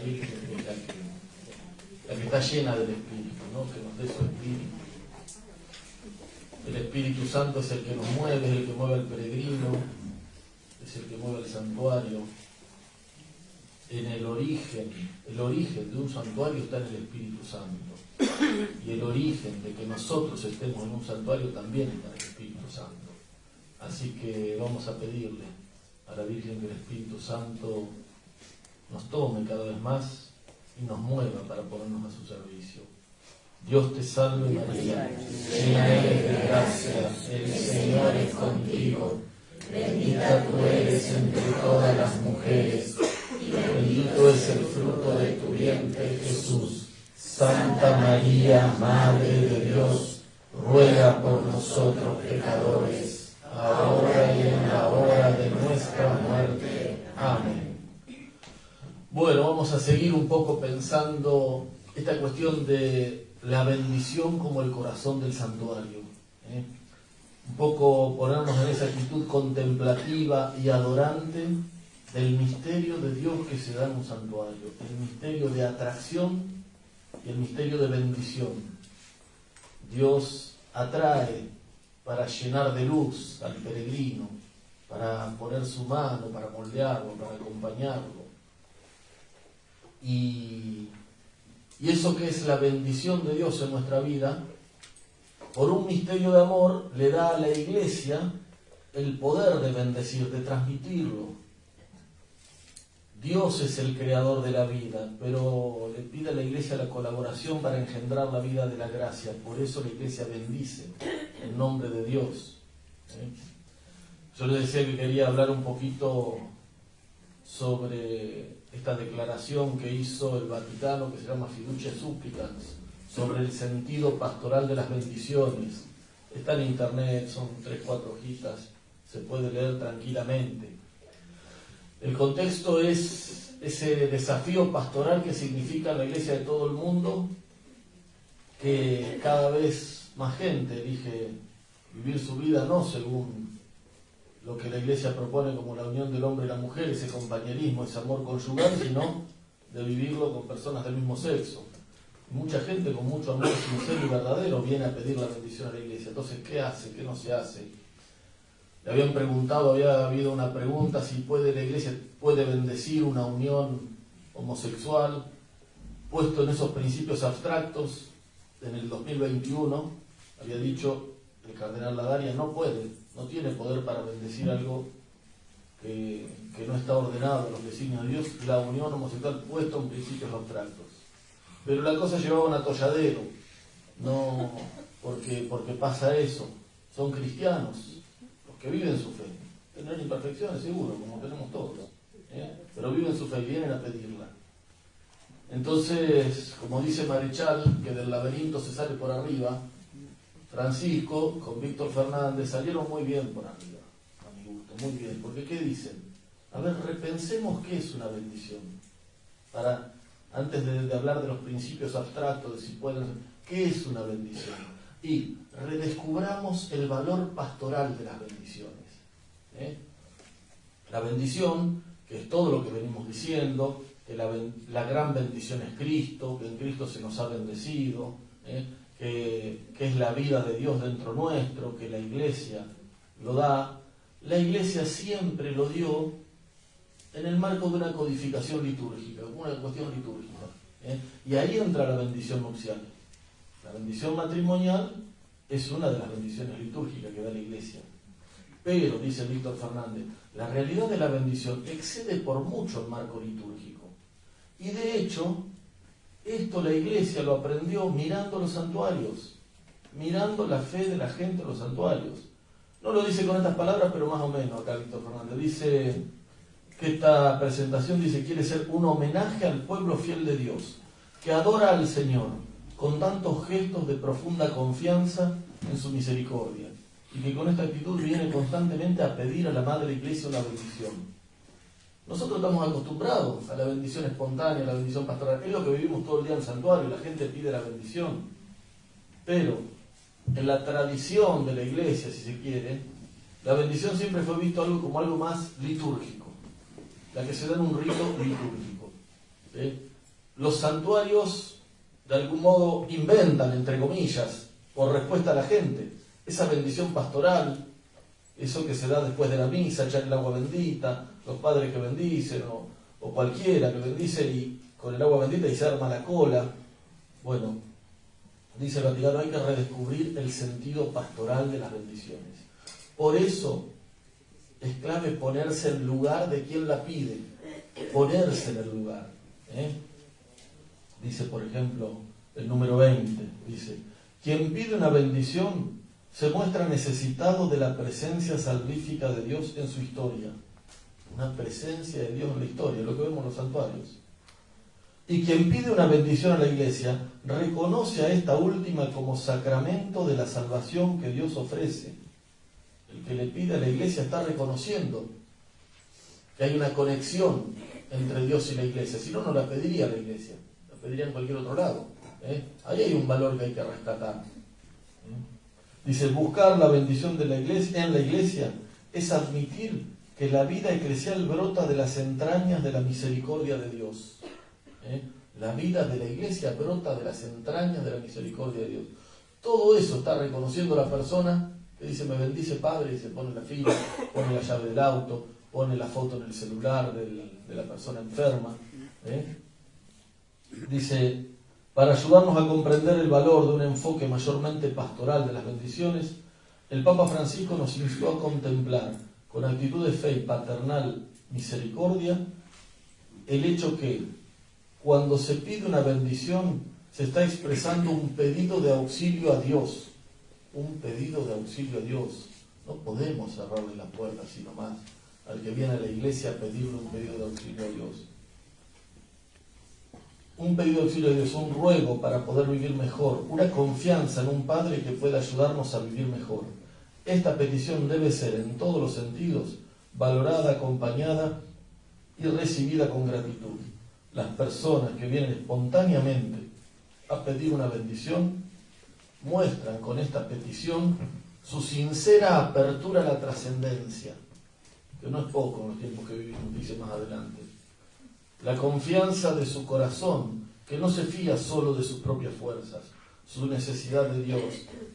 Virgen es la que está llena del Espíritu, ¿no? Que nos dé su Espíritu. El Espíritu Santo es el que nos mueve, es el que mueve al peregrino, es el que mueve al santuario. En el origen de un santuario está en el Espíritu Santo. Y el origen de que nosotros estemos en un santuario también está en el Espíritu Santo. Así que vamos a pedirle a la Virgen que el Espíritu Santo nos tome cada vez más y nos mueva para ponernos a su servicio. Dios te salve María, llena eres de gracia, el Señor es contigo. Bendita tú eres entre todas las mujeres, y bendito es el fruto de tu vientre, Jesús. Santa María, Madre de Dios, ruega por nosotros pecadores, ahora y en la hora de nuestra muerte. Amén. Bueno, vamos a seguir un poco pensando esta cuestión de la bendición como el corazón del santuario. Un poco ponernos en esa actitud contemplativa y adorante del misterio de Dios que se da en un santuario, el misterio de atracción y el misterio de bendición. Dios atrae para llenar de luz al peregrino, para poner su mano, para moldearlo, para acompañarlo. Y eso que es la bendición de Dios en nuestra vida, por un misterio de amor, le da a la Iglesia el poder de bendecir, de transmitirlo. Dios es el creador de la vida, pero le pide a la Iglesia la colaboración para engendrar la vida de la gracia. Por eso la Iglesia bendice en nombre de Dios. Yo les decía que quería hablar un poquito sobre esta declaración que hizo el Vaticano, que se llama Fiducia Supplicans, sobre el sentido pastoral de las bendiciones. Está en internet, son 3-4 hojitas, se puede leer tranquilamente. El contexto es ese desafío pastoral que significa la Iglesia de todo el mundo, que cada vez más gente elige vivir su vida no según lo que la Iglesia propone como la unión del hombre y la mujer, ese compañerismo, ese amor conyugal, sino de vivirlo con personas del mismo sexo. Mucha gente con mucho amor sincero y verdadero viene a pedir la bendición a la Iglesia. Entonces, ¿qué hace? ¿Qué no se hace? Le habían preguntado, había habido una pregunta si la Iglesia puede bendecir una unión homosexual, puesto en esos principios abstractos. En el 2021 había dicho el cardenal Ladaria, no puede, no tiene poder para bendecir algo que no está ordenado en los designios de Dios, la unión homosexual puesta en principios abstractos. Pero la cosa llevaba un atolladero, no porque pasa eso, son cristianos, los que viven su fe, tendrán imperfecciones seguro, como tenemos todos, pero viven su fe y vienen a pedirla. Entonces, como dice Marechal, que del laberinto se sale por arriba, Francisco con Víctor Fernández salieron muy bien por arriba, a mi gusto, muy bien, porque ¿qué dicen? A ver, repensemos qué es una bendición, antes de hablar de los principios abstractos, de si pueden, ¿qué es una bendición? Y redescubramos el valor pastoral de las bendiciones. La bendición, que es todo lo que venimos diciendo, que la gran bendición es Cristo, que en Cristo se nos ha bendecido, que es la vida de Dios dentro nuestro, que la Iglesia lo da. La Iglesia siempre lo dio en el marco de una codificación litúrgica, una cuestión litúrgica. Y ahí entra la bendición nupcial. La bendición matrimonial es una de las bendiciones litúrgicas que da la Iglesia. Pero, dice Víctor Fernández, la realidad de la bendición excede por mucho el marco litúrgico. Y de hecho, esto la Iglesia lo aprendió mirando los santuarios, mirando la fe de la gente en los santuarios. No lo dice con estas palabras, pero más o menos acá Víctor Fernández. Dice que esta presentación quiere ser un homenaje al pueblo fiel de Dios, que adora al Señor con tantos gestos de profunda confianza en su misericordia, y que con esta actitud viene constantemente a pedir a la Madre Iglesia una bendición. Nosotros estamos acostumbrados a la bendición espontánea, a la bendición pastoral. Es lo que vivimos todo el día en el santuario, la gente pide la bendición. Pero en la tradición de la Iglesia, si se quiere, la bendición siempre fue visto como algo más litúrgico, la que se da en un rito litúrgico. Los santuarios, de algún modo, inventan, entre comillas, por respuesta a la gente, esa bendición pastoral, eso que se da después de la misa, echar el agua bendita, los padres que bendicen, o cualquiera que bendice y con el agua bendita y se arma la cola. Bueno, dice el Vaticano, hay que redescubrir el sentido pastoral de las bendiciones. Por eso es clave ponerse en lugar de quien la pide, ponerse en el lugar. Dice, por ejemplo, el número 20, dice, quien pide una bendición se muestra necesitado de la presencia salvífica de Dios en su historia. Una presencia de Dios en la historia, lo que vemos en los santuarios. Y quien pide una bendición a la Iglesia reconoce a esta última como sacramento de la salvación que Dios ofrece. El que le pide a la Iglesia está reconociendo que hay una conexión entre Dios y la Iglesia. Si no, no la pediría a la Iglesia, la pediría en cualquier otro lado. Ahí hay un valor que hay que rescatar. Dice, buscar la bendición de la Iglesia, en la Iglesia es admitir que la vida eclesial brota de las entrañas de la misericordia de Dios. La vida de la Iglesia brota de las entrañas de la misericordia de Dios. Todo eso está reconociendo la persona que dice, me bendice Padre, y se pone la fila, pone la llave del auto, pone la foto en el celular de la persona enferma. Dice, para ayudarnos a comprender el valor de un enfoque mayormente pastoral de las bendiciones, el Papa Francisco nos instó a contemplar con actitud de fe y paternal misericordia el hecho que cuando se pide una bendición se está expresando un pedido de auxilio a Dios, un pedido de auxilio a Dios. No podemos cerrarle la puerta así nomás al que viene a la iglesia a pedirle un pedido de auxilio a Dios. Un pedido de auxilio a Dios, un ruego para poder vivir mejor, una confianza en un Padre que pueda ayudarnos a vivir mejor. Esta petición debe ser, en todos los sentidos, valorada, acompañada y recibida con gratitud. Las personas que vienen espontáneamente a pedir una bendición muestran con esta petición su sincera apertura a la trascendencia, que no es poco en los tiempos que vivimos, dice más adelante. La confianza de su corazón, que no se fía solo de sus propias fuerzas, su necesidad de Dios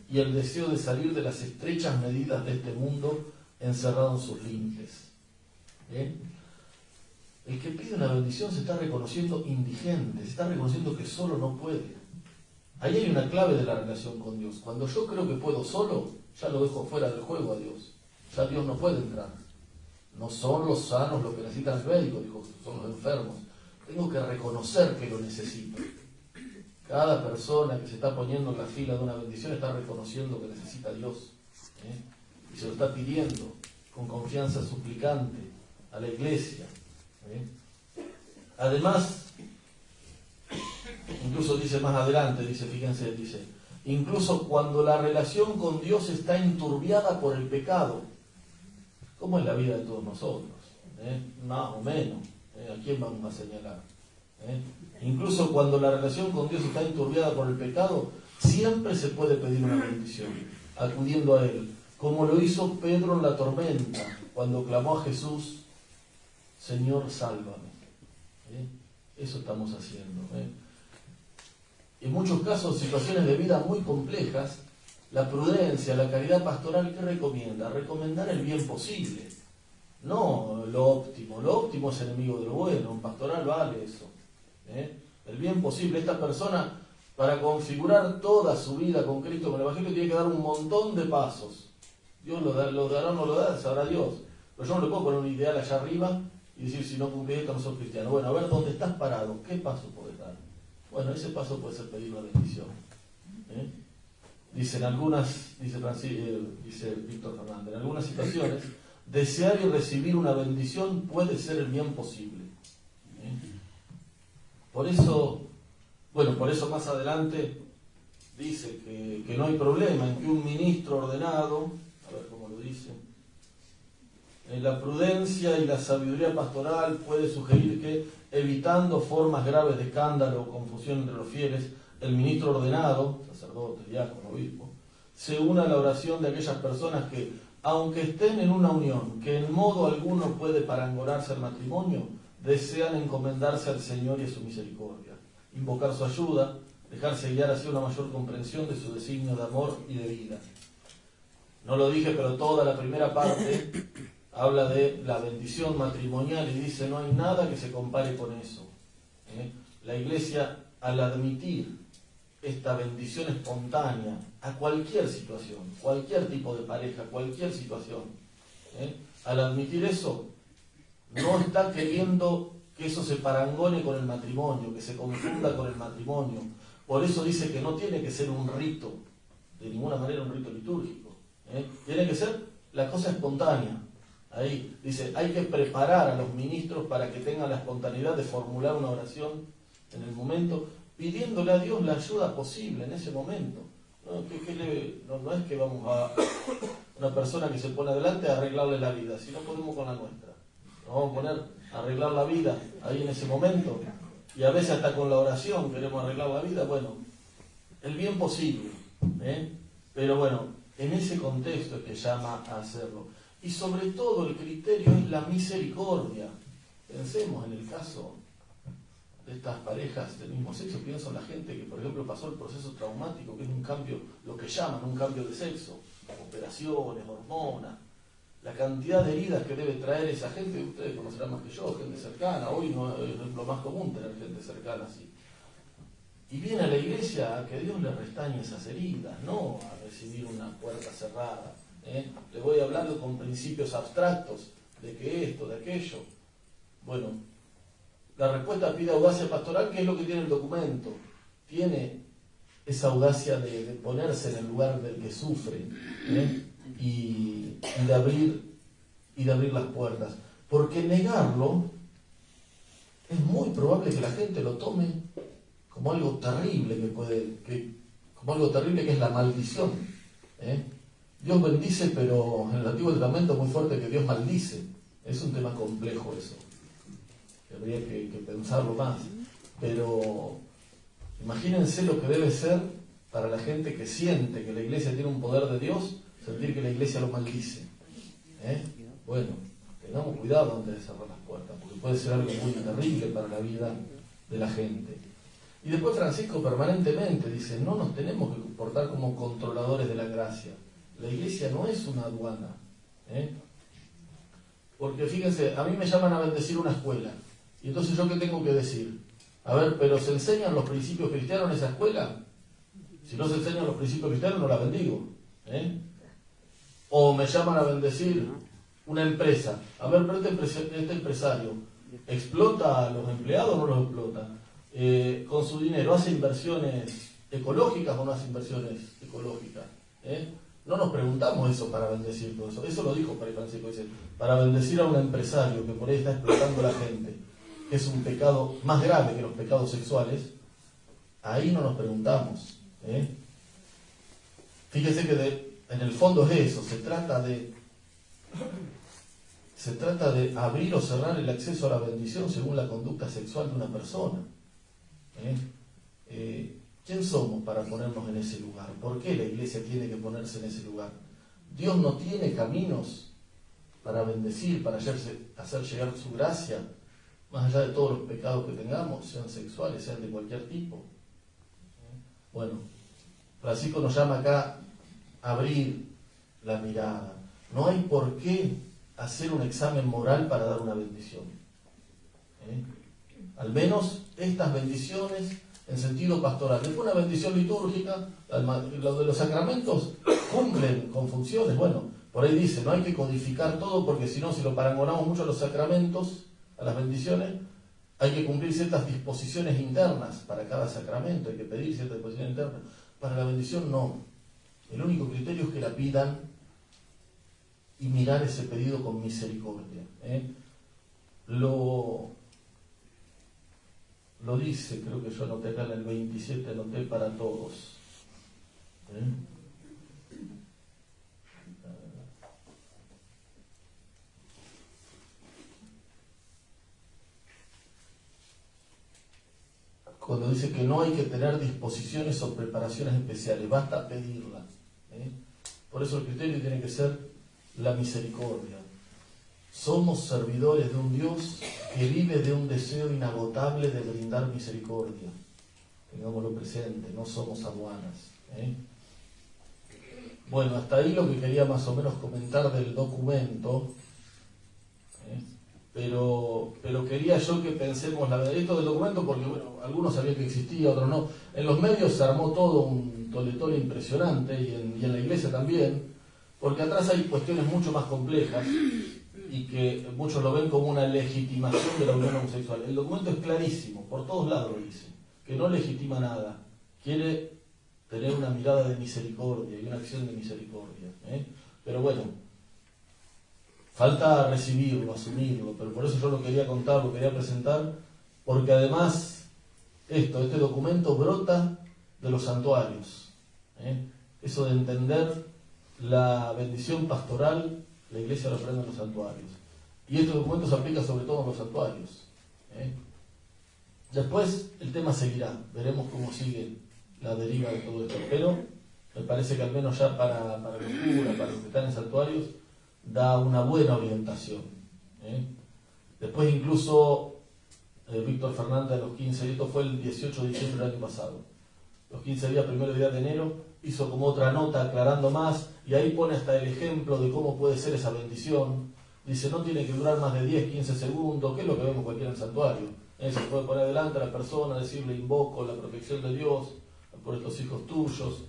y el deseo de salir de las estrechas medidas de este mundo encerrado en sus límites. El que pide una bendición se está reconociendo indigente, se está reconociendo que solo no puede. Ahí hay una clave de la relación con Dios. Cuando yo creo que puedo solo, ya lo dejo fuera del juego a Dios. Ya Dios no puede entrar. No son los sanos los que necesitan el médico, dijo, son los enfermos. Tengo que reconocer que lo necesito. Cada persona que se está poniendo en la fila de una bendición está reconociendo que necesita a Dios. Y se lo está pidiendo con confianza suplicante a la iglesia. Además, incluso dice más adelante, fíjense, incluso cuando la relación con Dios está enturbiada por el pecado, como es la vida de todos nosotros, más o menos, ¿a quién vamos a señalar? Incluso cuando la relación con Dios está enturbiada por el pecado, siempre se puede pedir una bendición, acudiendo a Él, como lo hizo Pedro en la tormenta, cuando clamó a Jesús, Señor, sálvame. Eso estamos haciendo. En muchos casos, situaciones de vida muy complejas, la prudencia, la caridad pastoral, ¿qué recomienda? Recomendar el bien posible, no lo óptimo. Lo óptimo es enemigo de lo bueno, un pastoral vale eso. El bien posible. Esta persona, para configurar toda su vida con Cristo, con el Evangelio, tiene que dar un montón de pasos. Dios lo dará o no lo da, sabrá Dios. Pero yo no le puedo poner un ideal allá arriba y decir, si no cumplís esto no sos cristiano. Bueno, a ver dónde estás parado, ¿qué paso podés dar? Bueno, ese paso puede ser pedir una bendición. Dice Víctor Fernández, en algunas situaciones, desear y recibir una bendición puede ser el bien posible. Por eso más adelante dice que no hay problema en que un ministro ordenado, a ver cómo lo dice, en la prudencia y la sabiduría pastoral puede sugerir que, evitando formas graves de escándalo o confusión entre los fieles, el ministro ordenado, sacerdote, diácono, obispo, se una a la oración de aquellas personas que, aunque estén en una unión que en modo alguno puede parangonarse al matrimonio, desean encomendarse al Señor y a su misericordia. invocar su ayuda, dejarse guiar hacia una mayor comprensión de su designio de amor y de vida. No lo dije, pero toda la primera parte habla de la bendición matrimonial y dice, no hay nada que se compare con eso. La Iglesia, al admitir esta bendición espontánea a cualquier situación, cualquier tipo de pareja, cualquier situación, al admitir eso, no está queriendo que eso se parangone con el matrimonio, que se confunda con el matrimonio. Por eso dice que no tiene que ser un rito, de ninguna manera un rito litúrgico. Tiene que ser la cosa espontánea. Ahí dice, hay que preparar a los ministros para que tengan la espontaneidad de formular una oración en el momento, pidiéndole a Dios la ayuda posible en ese momento. No es que vamos a una persona que se pone adelante a arreglarle la vida, si no podemos con la nuestra. Nos vamos a poner a arreglar la vida ahí en ese momento, y a veces hasta con la oración queremos arreglar la vida. Bueno, el bien posible, pero bueno, en ese contexto es que llama a hacerlo. Y sobre todo el criterio es la misericordia. Pensemos en el caso de estas parejas del mismo sexo. Pienso en la gente que, por ejemplo, pasó el proceso traumático, que es un cambio, lo que llaman un cambio de sexo, operaciones, hormonas, la cantidad de heridas que debe traer esa gente. Ustedes conocerán más que yo, gente cercana. Hoy no es lo más común tener gente cercana así. Y viene a la iglesia a que Dios le restañe esas heridas, no a recibir una puerta cerrada. Le voy hablando con principios abstractos de que esto, de aquello. Bueno, la respuesta pide audacia pastoral, que es lo que tiene el documento. Tiene esa audacia de ponerse en el lugar del que sufre, y de abrir las puertas. Porque negarlo es muy probable que la gente lo tome como algo terrible como algo terrible que es la maldición. Dios bendice, pero en el Antiguo Testamento es muy fuerte que Dios maldice. Es un tema complejo eso. Habría que pensarlo más. Pero imagínense lo que debe ser para la gente que siente que la iglesia tiene un poder de Dios, sentir que la iglesia lo maldice. Bueno, tengamos cuidado antes de cerrar las puertas, porque puede ser algo muy terrible para la vida de la gente. Y después Francisco permanentemente dice, no nos tenemos que comportar como controladores de la gracia. La iglesia no es una aduana. Porque fíjense, a mí me llaman a bendecir una escuela. Y entonces ¿yo qué tengo que decir? A ver, ¿pero se enseñan los principios cristianos en esa escuela? Si no se enseñan los principios cristianos, no la bendigo. O me llaman a bendecir una empresa. A ver, pero este empresario, ¿explota a los empleados o no los explota? Con su dinero, ¿hace inversiones ecológicas o no hace inversiones ecológicas? No nos preguntamos eso para bendecir todo eso. Eso lo dijo Fray Francisco, dice, para bendecir a un empresario que por ahí está explotando a la gente, que es un pecado más grave que los pecados sexuales, ahí no nos preguntamos. Fíjese que en el fondo es eso, se trata de abrir o cerrar el acceso a la bendición según la conducta sexual de una persona. ¿Quién somos para ponernos en ese lugar? ¿Por qué la iglesia tiene que ponerse en ese lugar? Dios no tiene caminos para bendecir, para hacer llegar su gracia, más allá de todos los pecados que tengamos, sean sexuales, sean de cualquier tipo. Bueno, Francisco nos llama acá a abrir la mirada. No hay por qué hacer un examen moral para dar una bendición. Al menos estas bendiciones en sentido pastoral. Después una bendición litúrgica, lo de los sacramentos cumplen con funciones. Bueno, por ahí dice, no hay que codificar todo porque si no, si lo parangonamos mucho a los sacramentos, a las bendiciones, hay que cumplir ciertas disposiciones internas para cada sacramento, hay que pedir ciertas disposiciones internas. Para la bendición no. El único criterio es que la pidan y mirar ese pedido con misericordia. Lo dice, creo que yo anoté acá en el 27, anoté para todos. Cuando dice que no hay que tener disposiciones o preparaciones especiales, basta pedirla. Por eso el criterio tiene que ser la misericordia. Somos servidores de un Dios que vive de un deseo inagotable de brindar misericordia. tengámoslo presente, no somos aduanas. Bueno, hasta ahí lo que quería más o menos comentar del documento, pero quería yo que pensemos esto del documento, porque bueno, algunos sabían que existía, otros no. En los medios se armó todo un toletón impresionante, y en la iglesia también, porque atrás hay cuestiones mucho más complejas, y que muchos lo ven como una legitimación de la unión homosexual. El documento es clarísimo, por todos lados lo dice, que no legitima nada, quiere tener una mirada de misericordia y una acción de misericordia. Pero bueno, falta recibirlo, asumirlo, pero por eso yo lo quería contar, lo quería presentar, porque además este documento brota de los santuarios. Eso de entender la bendición pastoral, la iglesia lo aprende en los santuarios. Y este documento se aplica sobre todo en los santuarios. Después el tema seguirá, veremos cómo sigue la deriva de todo esto, pero me parece que al menos ya para los curas, para los que están en santuarios, da una buena orientación. Después incluso Víctor Fernández, a los 15 días, esto fue el 18 de diciembre del año pasado, los 15 días, primer día de enero, hizo como otra nota aclarando más, y ahí pone hasta el ejemplo de cómo puede ser esa bendición. Dice, no tiene que durar más de 10, 15 segundos, que es lo que vemos cualquiera en el santuario. Se puede poner delante a la persona, decirle, invoco la protección de Dios por estos hijos tuyos.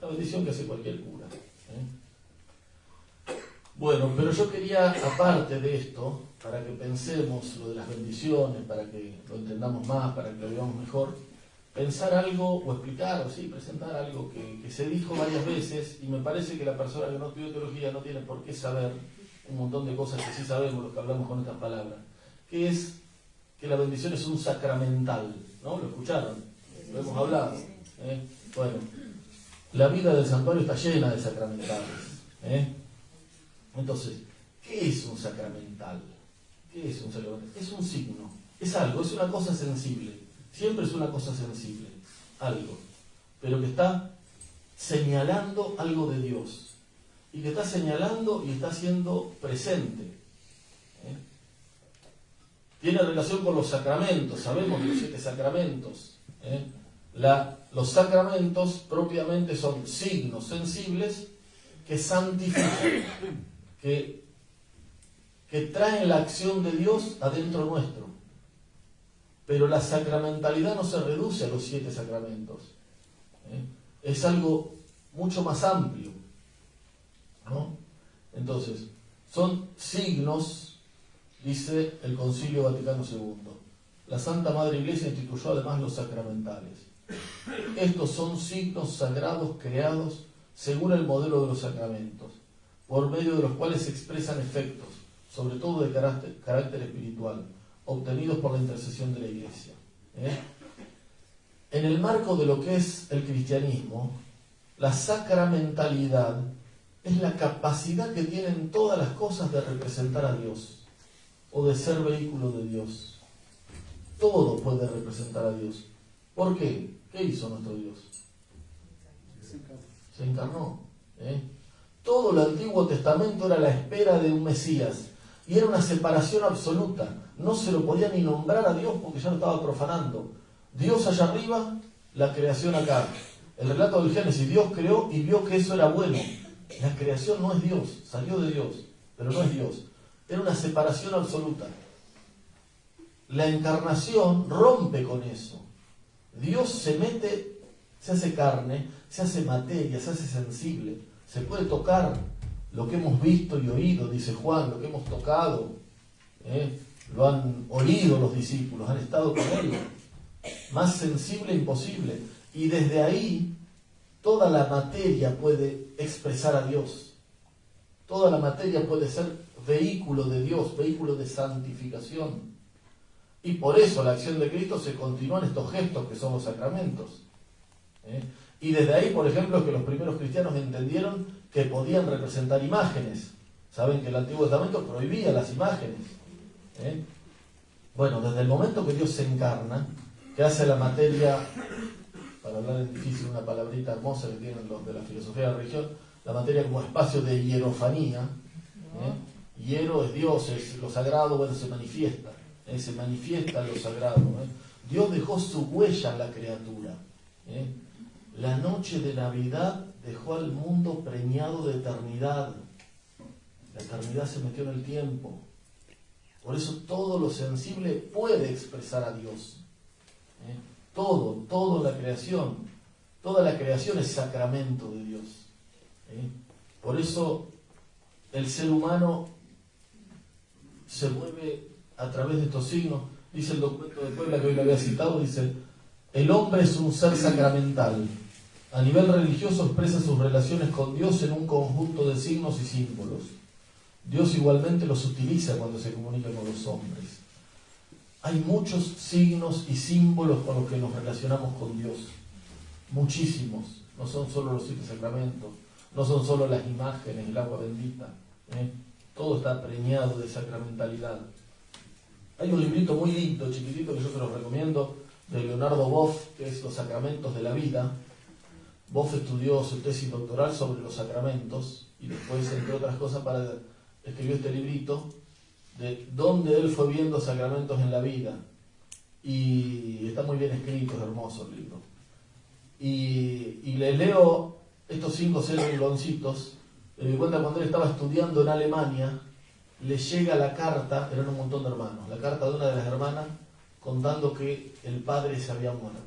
La bendición que hace cualquier cura. Bueno, pero yo quería, aparte de esto, para que pensemos lo de las bendiciones, para que lo entendamos más, para que lo veamos mejor, pensar algo, o explicar, o sí, presentar algo que se dijo varias veces, y me parece que la persona que no estudió teología no tiene por qué saber un montón de cosas que sí sabemos, los que hablamos con estas palabras, que es que la bendición es un sacramental, ¿no? ¿Lo escucharon? Lo hemos hablado. Bueno, la vida del santuario está llena de sacramentales. Entonces, ¿qué es un sacramental? ¿Qué es un sacramental? Es un signo, es algo, es una cosa sensible. Siempre es una cosa sensible, algo, pero que está señalando algo de Dios, y que está señalando y está siendo presente. Tiene relación con los sacramentos, sabemos de los 7 sacramentos. Los sacramentos propiamente son signos sensibles que santifican, que traen la acción de Dios adentro nuestro. Pero la sacramentalidad no se reduce a los 7 sacramentos. Es algo mucho más amplio, ¿no? Entonces, son signos, dice el Concilio Vaticano II. La Santa Madre Iglesia instituyó además los sacramentales. Estos son signos sagrados creados según el modelo de los sacramentos, por medio de los cuales se expresan efectos, sobre todo de carácter espiritual, obtenidos por la intercesión de la Iglesia. En el marco de lo que es el cristianismo, la sacramentalidad es la capacidad que tienen todas las cosas de representar a Dios, o de ser vehículo de Dios. Todo puede representar a Dios. ¿Por qué? ¿Qué hizo nuestro Dios? Se encarnó. Todo el Antiguo Testamento era la espera de un Mesías, y era una separación absoluta. No se lo podía ni nombrar a Dios porque ya lo estaba profanando. Dios allá arriba, la creación acá. El relato del Génesis, Dios creó y vio que eso era bueno. La creación no es Dios, salió de Dios, pero no es Dios. Era una separación absoluta. La encarnación rompe con eso. Dios se mete, se hace carne, se hace materia, se hace sensible. Se puede tocar lo que hemos visto y oído, dice Juan, lo que hemos tocado. Lo han oído los discípulos, han estado con él. Más sensible imposible. Y desde ahí, toda la materia puede expresar a Dios. Toda la materia puede ser vehículo de Dios, vehículo de santificación. Y por eso la acción de Cristo se continúa en estos gestos que son los sacramentos. Y desde ahí, por ejemplo, que los primeros cristianos entendieron que podían representar imágenes. Saben que el Antiguo Testamento prohibía las imágenes. Bueno, desde el momento que Dios se encarna, que hace la materia, para hablar en difícil, una palabrita hermosa que tienen los de la filosofía de la religión, la materia como espacio de hierofanía. Hiero es Dios, es lo sagrado, bueno, se manifiesta lo sagrado. Dios dejó su huella en la criatura. La noche de Navidad dejó al mundo preñado de eternidad. La eternidad se metió en el tiempo. Por eso todo lo sensible puede expresar a Dios. Todo la creación. Toda la creación es sacramento de Dios. Por eso el ser humano se mueve a través de estos signos. Dice el documento de Puebla, que hoy lo había citado, dice: el hombre es un ser sacramental. A nivel religioso expresa sus relaciones con Dios en un conjunto de signos y símbolos. Dios igualmente los utiliza cuando se comunica con los hombres. Hay muchos signos y símbolos con los que nos relacionamos con Dios. Muchísimos. No son solo los 7 sacramentos, no son solo las imágenes, el agua bendita. Todo está preñado de sacramentalidad. Hay un librito muy lindo, chiquitito, que yo se los recomiendo, de Leonardo Boff, que es Los Sacramentos de la Vida. Boff estudió su tesis doctoral sobre los sacramentos y después, entre otras cosas, escribió este librito de dónde él fue viendo sacramentos en la vida. Y está muy bien escrito, es hermoso el libro. Y le leo estos 5 o 6 rengloncitos. Me di cuenta cuando él estaba estudiando en Alemania, le llega la carta, eran un montón de hermanos, la carta de una de las hermanas contando que el padre se había muerto.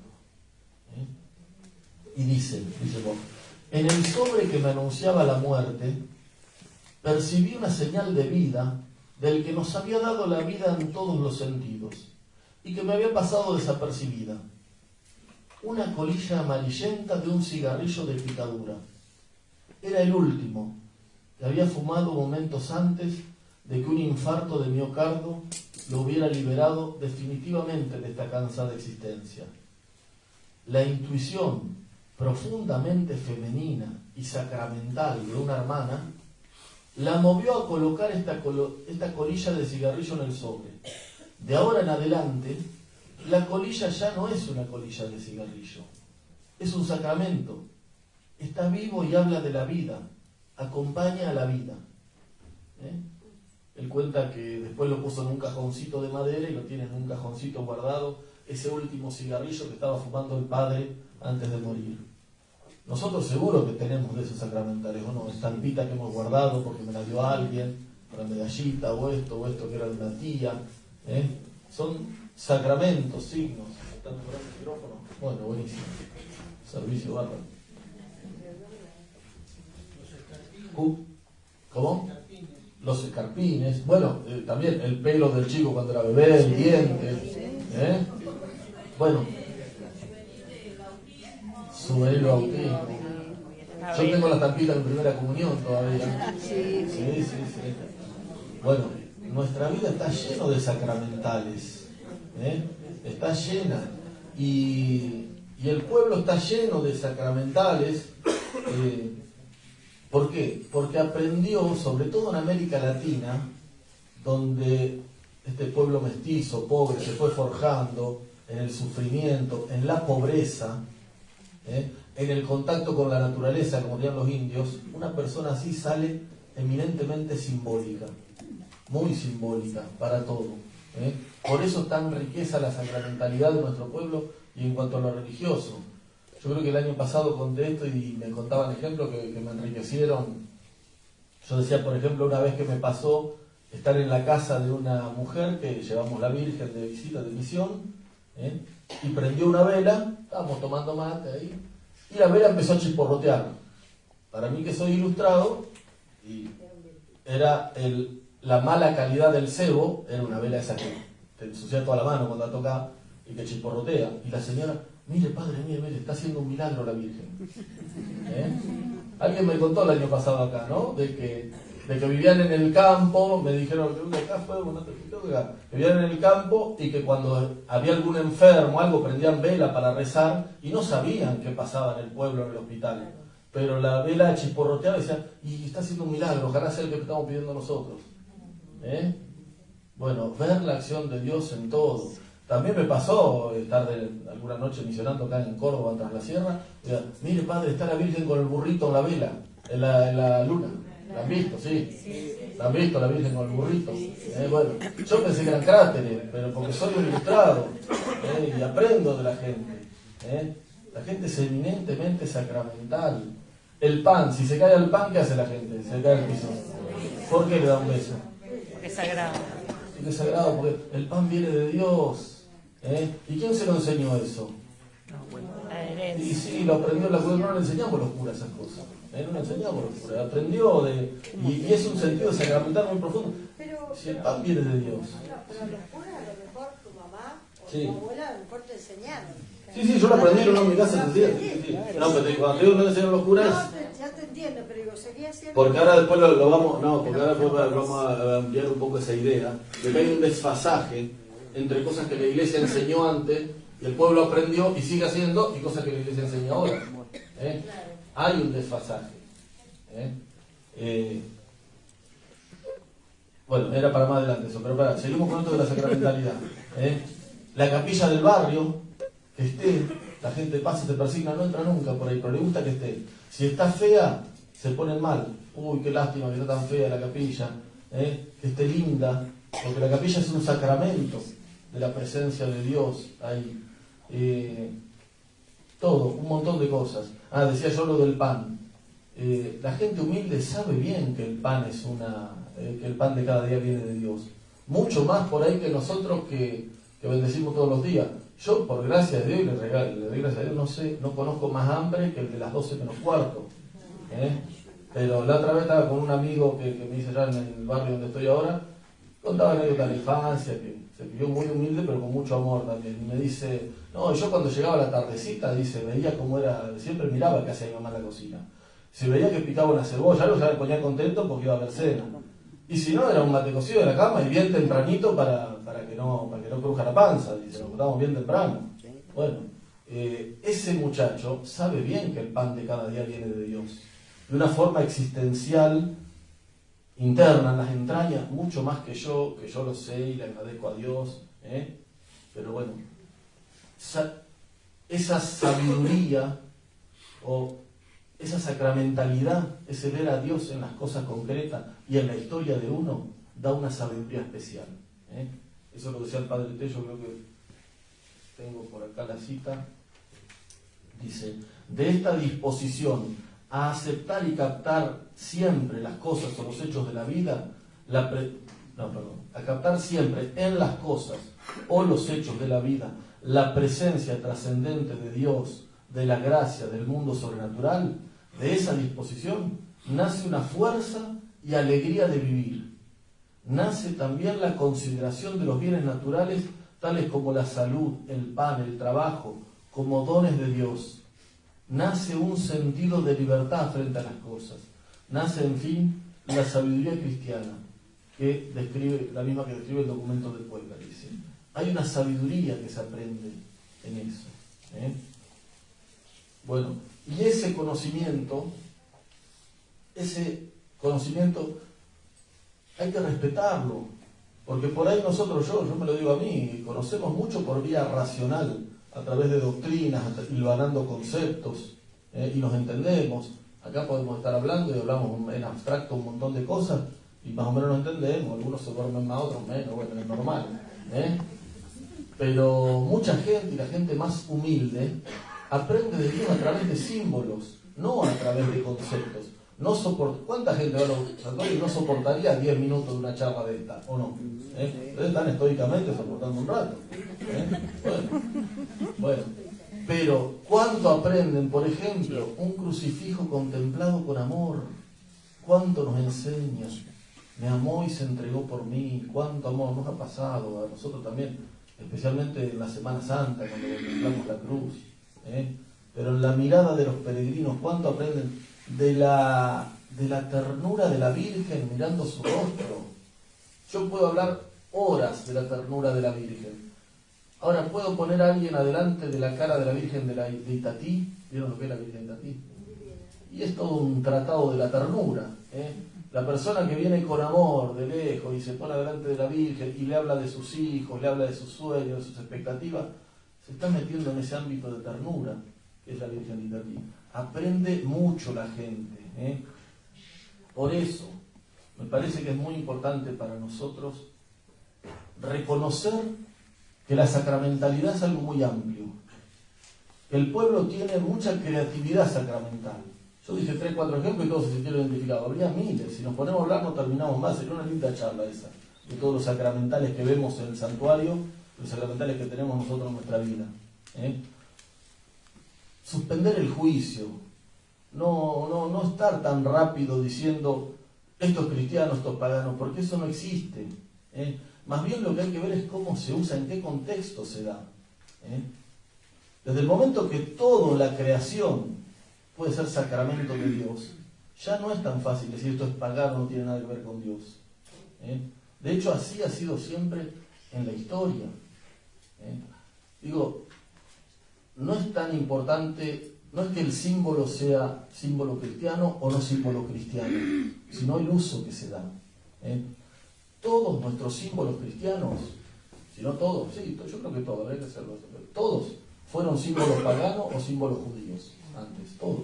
Y dice Bob: en el sobre que me anunciaba la muerte, percibí una señal de vida del que nos había dado la vida en todos los sentidos y que me había pasado desapercibida. Una colilla amarillenta de un cigarrillo de picadura. Era el último que había fumado momentos antes de que un infarto de miocardio lo hubiera liberado definitivamente de esta cansada existencia. La intuición profundamente femenina y sacramental de una hermana la movió a colocar esta colilla de cigarrillo en el sobre. De ahora en adelante, la colilla ya no es una colilla de cigarrillo, es un sacramento. Está vivo y habla de la vida, acompaña a la vida. Él cuenta que después lo puso en un cajoncito de madera y lo tiene en un cajoncito guardado, ese último cigarrillo que estaba fumando el padre antes de morir. Nosotros seguro que tenemos de esos sacramentales, ¿o no? Estampita que hemos guardado porque me la dio alguien, una medallita o esto que era de una tía. Son sacramentos, signos. ¿Están por el micrófono? Bueno, buenísimo. Servicio bárbaro. ¿Cómo? Los escarpines. Bueno, también el pelo del chico cuando era bebé, el diente. Bueno, souvenir de bautismo. Yo tengo la tampita de primera comunión todavía. Sí. Bueno, nuestra vida está lleno de sacramentales. Está llena. Y el pueblo está lleno de sacramentales. ¿Por qué? Porque aprendió, sobre todo en América Latina, donde este pueblo mestizo, pobre, se fue forjando en el sufrimiento, en la pobreza, en el contacto con la naturaleza, como dirían los indios. Una persona así sale eminentemente simbólica, muy simbólica para todo. Por eso es tan riqueza la sacramentalidad de nuestro pueblo y en cuanto a lo religioso. Yo creo que el año pasado conté esto y me contaban ejemplos que me enriquecieron. Yo decía, por ejemplo, una vez que me pasó estar en la casa de una mujer que llevamos la Virgen de visita de misión, y prendió una vela, estábamos tomando mate ahí, y la vela empezó a chisporrotear. Para mí, que soy ilustrado, y era la mala calidad del cebo, era una vela esa que te ensucia toda la mano cuando la tocas y que chisporrotea. Y la señora: mire, padre, mire, está haciendo un milagro la Virgen. Alguien me contó el año pasado acá, ¿no? De que vivían en el campo, me dijeron que acá fue, que vivían en el campo y que cuando había algún enfermo, algo, prendían vela para rezar y no sabían qué pasaba en el pueblo, en el hospital. Pero la vela chisporroteaba y decía: y está haciendo un milagro, ojalá sea el que estamos pidiendo nosotros. Bueno, ver la acción de Dios en todo. También me pasó estar alguna noche misionando acá en Córdoba, tras la sierra. Mire, padre, está la Virgen con el burrito en la vela, en la luna. ¿La han visto? Sí. ¿La han visto la Virgen con el burrito? Bueno, yo pensé que eran cráteres, pero porque soy un ilustrado y aprendo de la gente. La gente es eminentemente sacramental. El pan, si se cae al pan, ¿qué hace la gente? Se cae al piso. ¿Por qué le da un beso? Porque es sagrado. Porque es sagrado, porque el pan viene de Dios. ¿Y quién se lo enseñó eso? Y sí, lo aprendió en la cura, no le enseñamos a los curas esas cosas. No le enseñamos a los curas, aprendió y es un sentido sacramental muy profundo. Si el pan viene de Dios. Pero los curas, a lo mejor tu mamá o Sí. tu abuela, a lo mejor te enseñaron. Sí, yo lo aprendí, no en mi casa te decía. Sí. No, pero cuando digo no le enseñaron los curas. No, ya te entiendo, pero digo, seguía siendo. Porque ahora después lo vamos, no, porque ahora después vamos a ampliar un poco esa idea de que hay un desfasaje entre cosas que la iglesia enseñó antes y el pueblo aprendió y sigue haciendo y cosas que la iglesia enseña ahora. Hay un desfasaje. Bueno, era para más adelante eso, pero seguimos con esto de la sacramentalidad. La capilla del barrio, que esté, la gente pasa, se persigna, no entra nunca por ahí, pero le gusta que esté. Si está fea, se ponen mal. Uy, qué lástima que está tan fea la capilla. Que esté linda, porque la capilla es un sacramento de la presencia de Dios ahí. Todo, un montón de cosas. Decía yo lo del pan. La gente humilde sabe bien que el pan es que el pan de cada día viene de Dios. Mucho más por ahí que nosotros que bendecimos todos los días. Yo, por gracia de Dios, le doy gracias a Dios, no conozco más hambre que el de las 12 menos cuarto. Pero la otra vez estaba con un amigo que me dice ya en el barrio donde estoy ahora, contaba anécdotas de la infancia, que se vivió muy humilde pero con mucho amor también. Y me dice, no, yo cuando llegaba la tardecita, dice, veía cómo era, siempre miraba que hacía mi mamá en la cocina. Si veía que picaba una cebolla, algo ya me ponía contento porque iba a haber cena. Y si no, era un mate cocido de la cama y bien tempranito para que no cruja la panza, dice, nos juntamos bien temprano. Bueno, ese muchacho sabe bien que el pan de cada día viene de Dios. De una forma existencial, interna, en las entrañas, mucho más que yo lo sé y le agradezco a Dios. Pero bueno, esa sabiduría o esa sacramentalidad, ese ver a Dios en las cosas concretas y en la historia de uno, da una sabiduría especial. Eso lo decía el Padre Tello, creo que tengo por acá la cita. Dice, de esta disposición a aceptar y captar siempre las cosas o los hechos de la vida, a captar siempre en las cosas o los hechos de la vida la presencia trascendente de Dios, de la gracia, del mundo sobrenatural, de esa disposición nace una fuerza y alegría de vivir. Nace también la consideración de los bienes naturales, tales como la salud, el pan, el trabajo, como dones de Dios. Nace un sentido de libertad frente a las cosas. Nace, en fin, la sabiduría cristiana, que describe, la misma que describe el documento del pueblo. Dice, hay una sabiduría que se aprende en eso. Bueno, y ese conocimiento hay que respetarlo, porque por ahí nosotros, yo me lo digo a mí, conocemos mucho por vía racional, a través de doctrinas, hilvanando conceptos, y nos entendemos. Acá podemos estar hablando y hablamos en abstracto un montón de cosas, y más o menos nos entendemos, algunos se duermen más, otros menos, bueno, es normal. Pero mucha gente, y la gente más humilde, aprende de Dios a través de símbolos, no a través de conceptos. ¿Cuánta gente va a los santuarios y no soportaría 10 minutos de una charla de esta? ¿O no? Ustedes están estoicamente soportando un rato. Bueno, pero ¿cuánto aprenden, por ejemplo, un crucifijo contemplado con amor? ¿Cuánto nos enseña? Me amó y se entregó por mí. ¿Cuánto amor nos ha pasado a nosotros también? Especialmente en la Semana Santa, cuando contemplamos la cruz. Pero en la mirada de los peregrinos, ¿cuánto aprenden de la ternura de la Virgen mirando su rostro? Yo puedo hablar horas de la ternura de la Virgen. Ahora, ¿puedo poner a alguien adelante de la cara de la Virgen de Itatí? ¿Vieron lo que es la Virgen de Itatí? Y es todo un tratado de la ternura. La persona que viene con amor de lejos y se pone delante de la Virgen y le habla de sus hijos, le habla de sus sueños, de sus expectativas, se está metiendo en ese ámbito de ternura que es la Virgen de Itatí. Aprende mucho la gente. Por eso, me parece que es muy importante para nosotros reconocer que la sacramentalidad es algo muy amplio. El pueblo tiene mucha creatividad sacramental. Yo dije 3, 4 ejemplos y todos se sintieron identificados. Habría miles. Si nos ponemos a hablar no terminamos más. Sería una linda charla esa. De todos los sacramentales que vemos en el santuario, los sacramentales que tenemos nosotros en nuestra vida. Suspender el juicio. No estar tan rápido diciendo estos cristianos, estos paganos, porque eso no existe. Más bien lo que hay que ver es cómo se usa, en qué contexto se da. Desde el momento que toda la creación puede ser sacramento de Dios, ya no es tan fácil decir esto es pagano, no tiene nada que ver con Dios. De hecho, así ha sido siempre en la historia. Digo, no es tan importante, no es que el símbolo sea símbolo cristiano o no símbolo cristiano, sino el uso que se da. Todos nuestros símbolos cristianos, si no todos, sí, yo creo que todos, habría que hacerlo, todos fueron símbolos paganos o símbolos judíos antes, todos.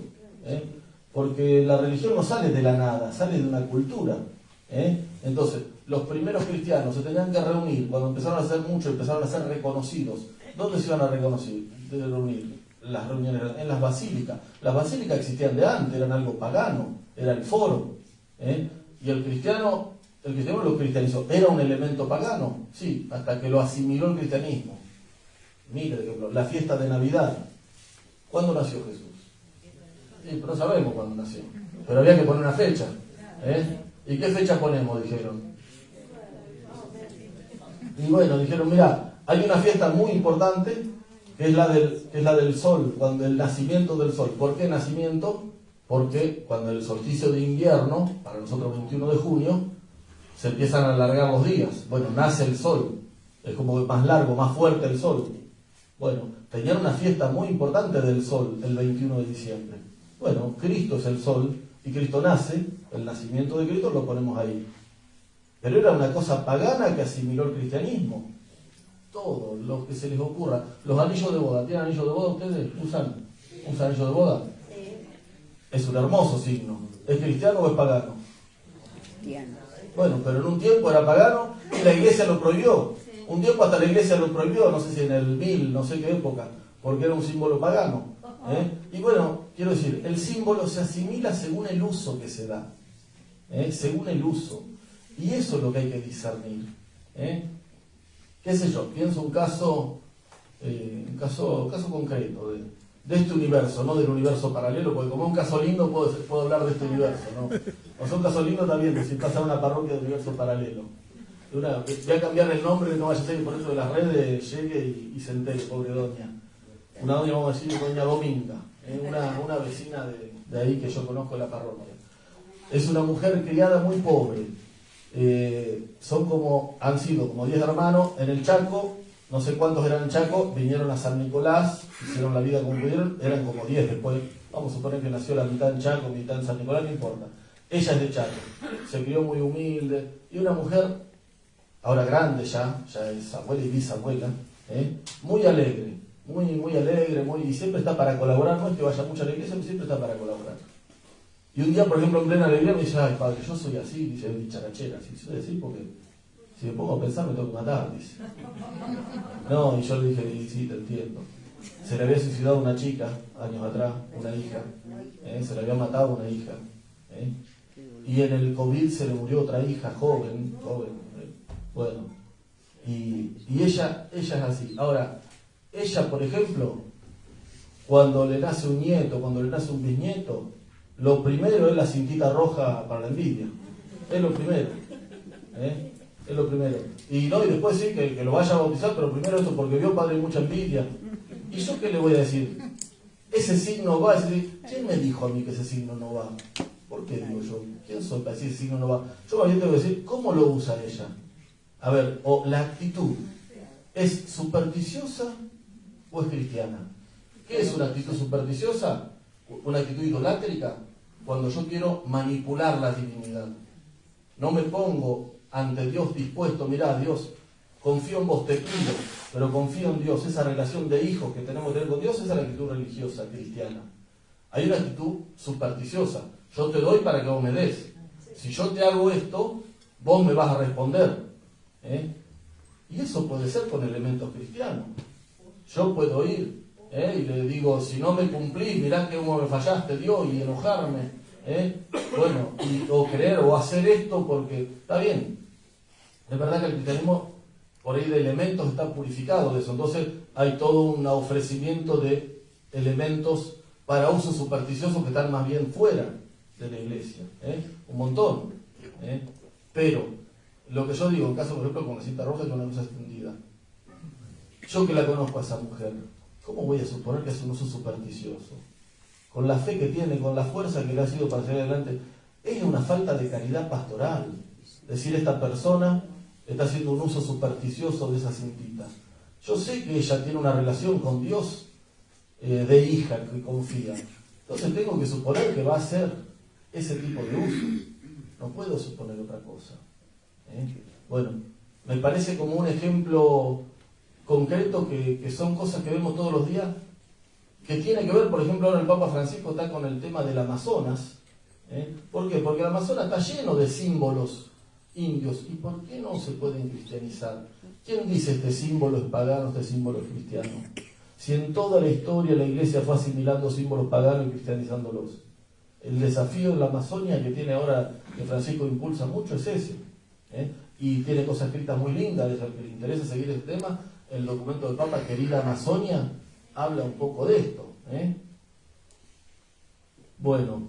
Porque la religión no sale de la nada, sale de una cultura. Entonces, los primeros cristianos se tenían que reunir, cuando empezaron a ser muchos, empezaron a ser reconocidos. ¿Dónde se iban a reunir? Las reuniones en las basílicas. Las basílicas existían de antes, eran algo pagano, era el foro. Y el cristiano lo cristianizó. ¿Era un elemento pagano? Sí, hasta que lo asimiló el cristianismo. Mire, por ejemplo, la fiesta de Navidad. ¿Cuándo nació Jesús? Sí, pero no sabemos cuándo nació. Pero había que poner una fecha. ¿Y qué fecha ponemos? Dijeron. Y bueno, dijeron, mira, hay una fiesta muy importante que es la del sol, cuando el nacimiento del sol. ¿Por qué nacimiento? Porque cuando el solsticio de invierno, para nosotros 21 de junio, se empiezan a alargar los días. Bueno, nace el sol. Es como más largo, más fuerte el sol. Bueno, tenían una fiesta muy importante del sol el 21 de diciembre. Bueno, Cristo es el sol y Cristo nace, el nacimiento de Cristo lo ponemos ahí. Pero era una cosa pagana que asimiló el cristianismo. Todo lo que se les ocurra. Los anillos de boda, ¿tienen anillos de boda ustedes? ¿Usan anillos de boda? Es un hermoso signo. ¿Es cristiano o es pagano? Bueno, pero en un tiempo era pagano y la iglesia lo prohibió. Un tiempo hasta la iglesia lo prohibió, no sé si en el 1000, no sé qué época, porque era un símbolo pagano. Y bueno, quiero decir, el símbolo se asimila según el uso que se da. Según el uso. Y eso es lo que hay que discernir. ¿Qué sé yo? Pienso un caso concreto de este universo, no del universo paralelo, porque como es un caso lindo puedo hablar de este universo, ¿no? O sea, un caso lindo también, decir, pasa a una parroquia del universo paralelo. Voy a cambiar el nombre, no vaya a ser que por eso de las redes llegue y se entere, pobre doña. Una doña, vamos a decir, doña Dominga, una vecina de ahí que yo conozco de la parroquia. Es una mujer criada muy pobre. Han sido como 10 hermanos en el Chaco, no sé cuántos eran en Chaco, vinieron a San Nicolás, hicieron la vida como pudieron, eran como 10 después, vamos a suponer que nació la mitad en Chaco, mitad en San Nicolás, no importa. Ella es de Chaco, se crió muy humilde, y una mujer, ahora grande ya es abuela y bisabuela, muy alegre, muy alegre, y siempre está para colaborar, no es que vaya mucho a la iglesia, pero siempre está para colaborar. Y un día, por ejemplo, en plena alegría me dice, ay padre, yo soy así, dice, dicharachera, si soy así porque si me pongo a pensar me tengo que matar, dice. No, y yo le dije, sí, te entiendo. Se le había suicidado una chica, años atrás, una hija, se le había matado una hija, y en el COVID se le murió otra hija, joven, bueno, y ella es así. Ahora, ella, por ejemplo, cuando le nace un nieto, cuando le nace un bisnieto, lo primero es la cintita roja para la envidia. Es lo primero. Es lo primero. Y después sí, que lo vaya a bautizar, pero primero esto, porque vio padre mucha envidia. ¿Y yo qué le voy a decir? Ese signo va. ¿Quién me dijo a mí que ese signo no va? ¿Por qué digo yo? ¿Quién soy para decir ese signo no va? Yo más bien tengo que decir, ¿cómo lo usa ella? A ver, o la actitud, ¿es supersticiosa o es cristiana? ¿Qué es una actitud supersticiosa? Una actitud idolátrica, cuando yo quiero manipular la divinidad. No me pongo ante Dios dispuesto, mirá Dios, confío en vos, te pido, pero confío en Dios. Esa relación de hijos que tenemos que tener con Dios, esa es la actitud religiosa, cristiana. Hay una actitud supersticiosa, yo te doy para que vos me des. Si yo te hago esto, vos me vas a responder. Y eso puede ser con elementos cristianos. Yo puedo ir y le digo, si no me cumplís, mirá que cómo me fallaste, Dios, y enojarme. Bueno, o creer o hacer esto porque está bien. Es verdad que el cristianismo por ahí de elementos está purificado de eso. Entonces hay todo un ofrecimiento de elementos para uso supersticioso que están más bien fuera de la iglesia. Un montón. Pero lo que yo digo, en caso por ejemplo con la cinta roja, es una cosa extendida. Yo que la conozco a esa mujer, ¿cómo voy a suponer que es un uso supersticioso? Con la fe que tiene, con la fuerza que le ha sido para salir adelante, es una falta de caridad pastoral. Decir, esta persona está haciendo un uso supersticioso de esa cintita. Yo sé que ella tiene una relación con Dios de hija que confía. Entonces tengo que suponer que va a hacer ese tipo de uso. No puedo suponer otra cosa. Bueno, me parece como un ejemplo concreto que son cosas que vemos todos los días, que tiene que ver, por ejemplo, ahora el Papa Francisco está con el tema del Amazonas. ¿Por qué? Porque el Amazonas está lleno de símbolos indios. ¿Y por qué no se pueden cristianizar? ¿Quién dice este símbolo es pagano, este símbolo es cristiano? Si en toda la historia la Iglesia fue asimilando símbolos paganos y cristianizándolos. El desafío en la Amazonia que tiene ahora, que Francisco impulsa mucho, es ese. Y tiene cosas escritas muy lindas, al que le interesa seguir ese tema, el documento del Papa, Querida Amazonia, habla un poco de esto. Bueno,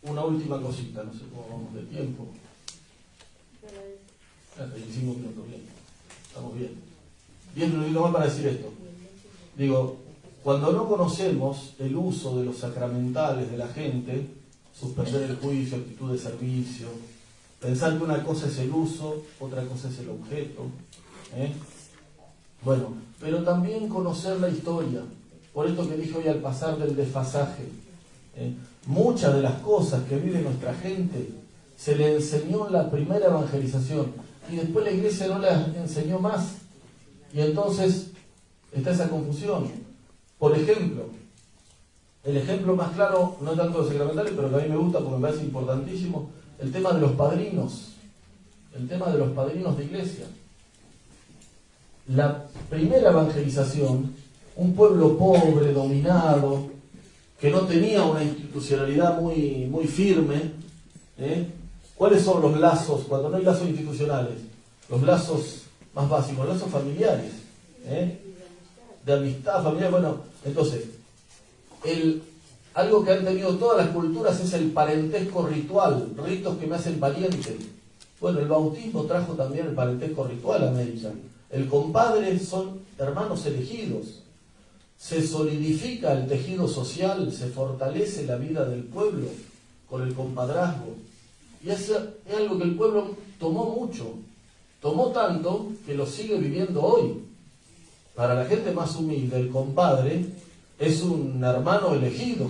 una última cosita, no sé cómo vamos de tiempo. 35 minutos, bien. Estamos bien. 10 minutos más para decir esto. Digo, cuando no conocemos el uso de los sacramentales de la gente, suspender el juicio, actitud de servicio, pensar que una cosa es el uso, otra cosa es el objeto. Bueno, pero también conocer la historia. Por esto que dije hoy al pasar del desfasaje. Muchas de las cosas que vive nuestra gente se le enseñó en la primera evangelización y después la Iglesia no las enseñó más. Y entonces está esa confusión. Por ejemplo, el ejemplo más claro, no tanto de sacramentales, pero que a mí me gusta porque me parece importantísimo, el tema de los padrinos. El tema de los padrinos de iglesia. La primera evangelización, un pueblo pobre, dominado, que no tenía una institucionalidad muy firme. ¿Cuáles son los lazos? Cuando no hay lazos institucionales, los lazos más básicos, los lazos familiares, de amistad familiar. Bueno, entonces, algo que han tenido todas las culturas es el parentesco ritual, ritos que me hacen pariente. Bueno, el bautismo trajo también el parentesco ritual a América. El compadre son hermanos elegidos. Se solidifica el tejido social, se fortalece la vida del pueblo con el compadrazgo. Y es algo que el pueblo tomó mucho. Tomó tanto que lo sigue viviendo hoy. Para la gente más humilde, el compadre es un hermano elegido.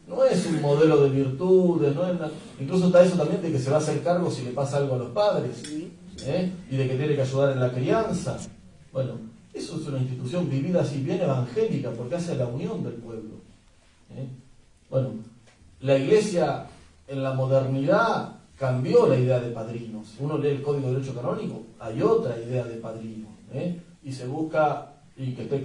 No es un modelo de virtudes, incluso está eso también de que se va a hacer cargo si le pasa algo a los padres, y de que tiene que ayudar en la crianza. Bueno, eso es una institución vivida así, bien evangélica, porque hace la unión del pueblo. Bueno, la Iglesia en la modernidad cambió la idea de padrinos. Uno lee el Código de Derecho Canónico, hay otra idea de padrino, y se busca y que esté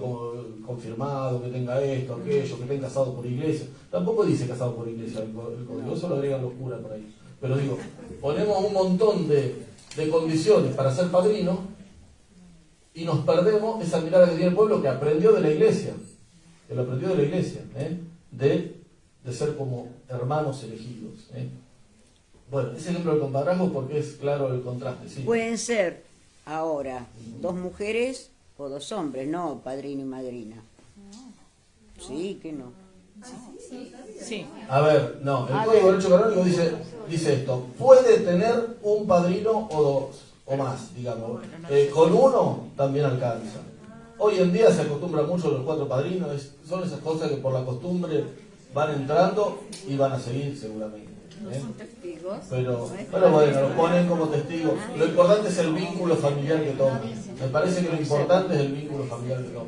confirmado, que tenga esto, aquello, que esté casado por iglesia. Tampoco dice casado por iglesia el código, eso lo agregan los curas por ahí. Pero digo, ponemos un montón de condiciones para ser padrino y nos perdemos esa mirada que tiene el pueblo que aprendió de la iglesia, de ser como hermanos elegidos. Bueno, ese ejemplo del compadrazgo porque es claro el contraste. ¿Sí? Pueden ser ahora 2 mujeres o 2 hombres, no padrino y madrina. Sí, que no. Sí. A ver, no, el Código de Derecho Canónico dice esto: puede tener un padrino o 2 o más, digamos. Con uno también alcanza. Hoy en día se acostumbra mucho a los 4 padrinos, son esas cosas que por la costumbre van entrando y van a seguir seguramente. Son testigos. Pero bueno, los ponen como testigos. Lo importante es el vínculo familiar que toman. Me parece que lo importante es el vínculo familiar que toman.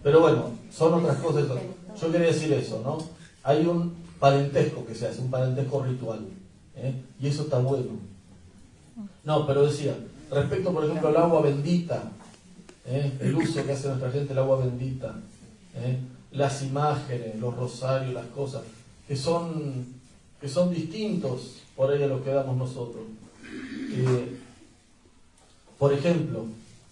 Pero bueno, son otras cosas. Yo quería decir eso, ¿no? Hay parentesco que se hace, un parentesco ritual. Y eso está bueno. No, pero decía, respecto por ejemplo al agua bendita, el uso que hace nuestra gente del agua bendita, las imágenes, los rosarios, las cosas, que son distintos por ahí a los que damos nosotros. Por ejemplo,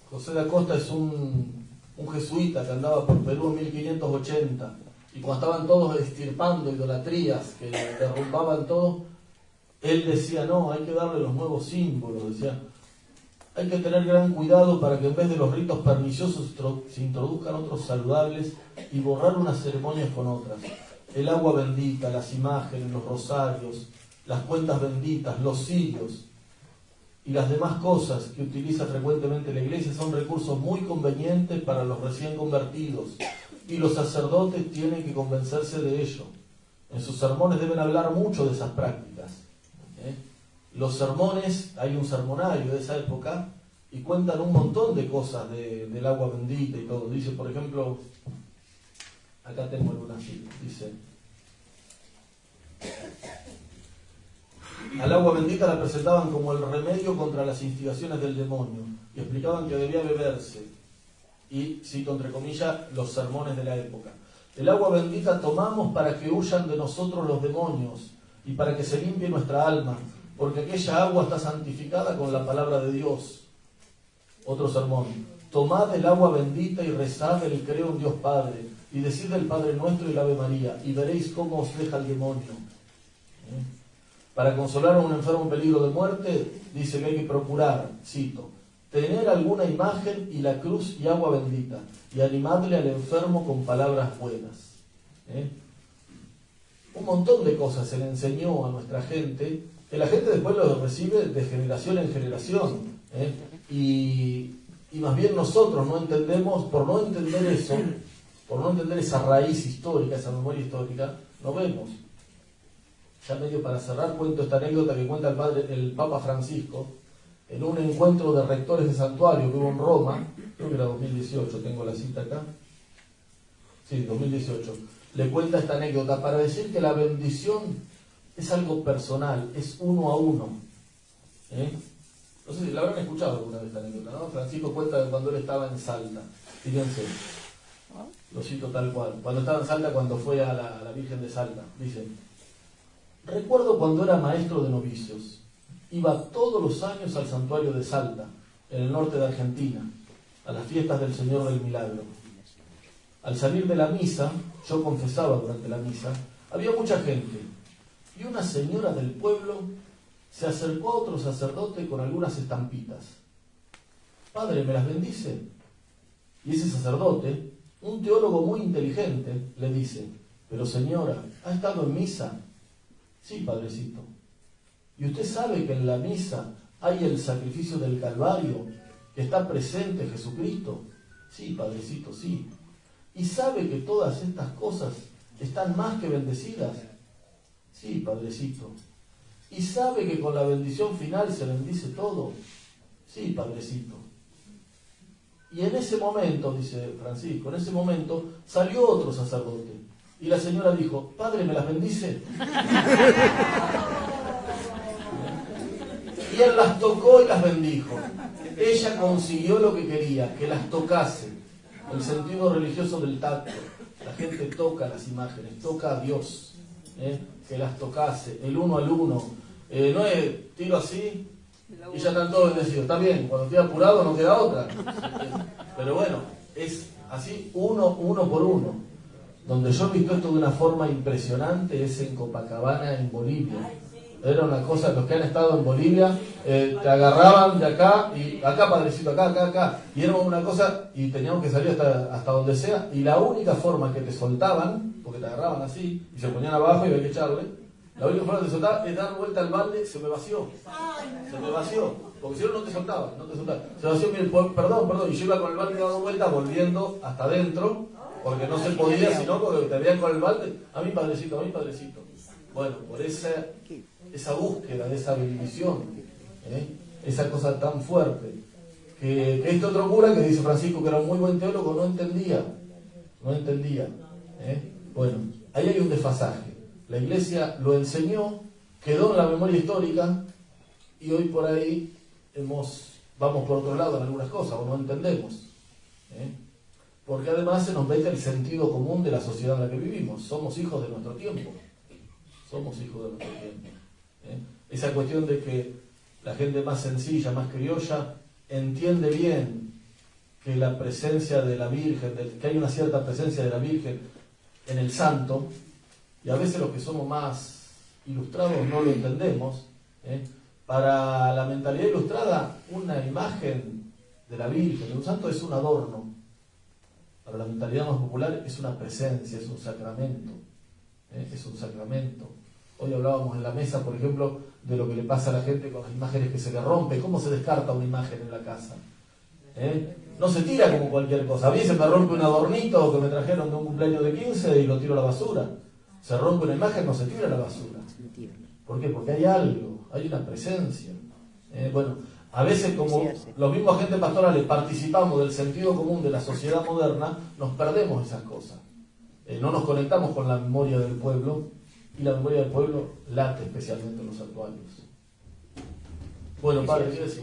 José de Acosta es un jesuita que andaba por Perú en 1580, y cuando estaban todos extirpando idolatrías que derrumbaban todo, él decía, no, hay que darle los nuevos símbolos, decía, hay que tener gran cuidado para que en vez de los ritos perniciosos se introduzcan otros saludables y borrar unas ceremonias con otras. El agua bendita, las imágenes, los rosarios, las cuentas benditas, los cirios y las demás cosas que utiliza frecuentemente la Iglesia son recursos muy convenientes para los recién convertidos, y los sacerdotes tienen que convencerse de ello. En sus sermones deben hablar mucho de esas prácticas. Los sermones, hay un sermonario de esa época y cuentan un montón de cosas del agua bendita y todo. Dice, por ejemplo, acá tengo algunas citas, dice: al agua bendita la presentaban como el remedio contra las instigaciones del demonio y explicaban que debía beberse. Y cito entre comillas los sermones de la época: el agua bendita tomamos para que huyan de nosotros los demonios y para que se limpie nuestra alma, porque aquella agua está santificada con la palabra de Dios. Otro sermón: tomad el agua bendita y rezad el creo en Dios Padre, y decid el Padre Nuestro y el Ave María, y veréis cómo os deja el demonio. Para consolar a un enfermo en peligro de muerte, dice que hay que procurar, cito, tener alguna imagen y la cruz y agua bendita, y animadle al enfermo con palabras buenas. Un montón de cosas se le enseñó a nuestra gente, que la gente después lo recibe de generación en generación. Y más bien nosotros no entendemos, por no entender eso, por no entender esa raíz histórica, esa memoria histórica, no vemos. Ya medio para cerrar, cuento esta anécdota que cuenta el Papa Francisco en un encuentro de rectores de santuario que hubo en Roma, creo que era 2018, tengo la cita acá, sí, 2018, le cuenta esta anécdota para decir que la bendición es algo personal, es uno a uno. No sé si la habrán escuchado alguna vez esta anécdota, ¿no? Francisco cuenta de cuando él estaba en Salta, fíjense, lo cito tal cual, cuando estaba en Salta, cuando fue a la Virgen de Salta, dice: recuerdo cuando era maestro de novicios, iba todos los años al santuario de Salta, en el norte de Argentina, a las fiestas del Señor del Milagro. Al salir de la misa, yo confesaba durante la misa, había mucha gente, y una señora del pueblo se acercó a otro sacerdote con algunas estampitas. Padre, ¿me las bendice? Y ese sacerdote, un teólogo muy inteligente, le dice: pero señora, ¿ha estado en misa? Sí, padrecito. ¿Y usted sabe que en la misa hay el sacrificio del Calvario, que está presente Jesucristo? Sí, padrecito, sí. ¿Y sabe que todas estas cosas están más que bendecidas? Sí, padrecito. ¿Y sabe que con la bendición final se bendice todo? Sí, padrecito. Y en ese momento, dice Francisco, en ese momento salió otro sacerdote. Y la señora dijo: Padre, ¿me las bendice? Y él las tocó y las bendijo. Ella consiguió lo que quería, que las tocase. El sentido religioso del tacto. La gente toca las imágenes, toca a Dios. Que las tocase, el uno al uno. No es tiro así y ya están todos bendecidos. Está bien, cuando estoy apurado no queda otra. Pero bueno, es así uno por uno. Donde yo he visto esto de una forma impresionante es en Copacabana, en Bolivia. Era una cosa, los que han estado en Bolivia, te agarraban de acá, y acá, padrecito, acá. Y era una cosa, y teníamos que salir hasta donde sea, y la única forma que te soltaban, porque te agarraban así, y se ponían abajo y había que echarle, la única forma que te soltaban es dar vuelta al balde, se me vació, porque si no, no te soltaban. Se vació, mire, perdón, y yo iba con el balde dando vuelta, volviendo hasta adentro, porque no se podía, sino porque te veían con el balde, a mi padrecito. Bueno, por esa búsqueda de esa bendición, esa cosa tan fuerte, que este otro cura, que dice Francisco que era un muy buen teólogo, no entendía. Bueno, ahí hay un desfasaje. La Iglesia lo enseñó, quedó en la memoria histórica y hoy por ahí vamos por otro lado en algunas cosas o no entendemos. Porque además se nos mete el sentido común de la sociedad en la que vivimos. Somos hijos de nuestro tiempo. Somos hijos de nuestro tiempo. Esa cuestión de que la gente más sencilla, más criolla, entiende bien que la presencia de la Virgen, que hay una cierta presencia de la Virgen en el santo, y a veces los que somos más ilustrados no lo entendemos. Para la mentalidad ilustrada, una imagen de la Virgen, de un santo, es un adorno. Para la mentalidad más popular es una presencia, es un sacramento. Es un sacramento. Hoy hablábamos en la mesa, por ejemplo, de lo que le pasa a la gente con las imágenes que se le rompe. ¿Cómo se descarta una imagen en la casa? No se tira como cualquier cosa. A mí se me rompe un adornito que me trajeron de un cumpleaños de 15 y lo tiro a la basura. Se rompe una imagen, no se tira a la basura. ¿Por qué? Porque hay algo, hay una presencia. Bueno, a veces como los mismos agentes pastorales participamos del sentido común de la sociedad moderna, nos perdemos esas cosas. No nos conectamos con la memoria del pueblo, y la memoria del pueblo late especialmente en los santuarios. Bueno, padre, ¿qué decís?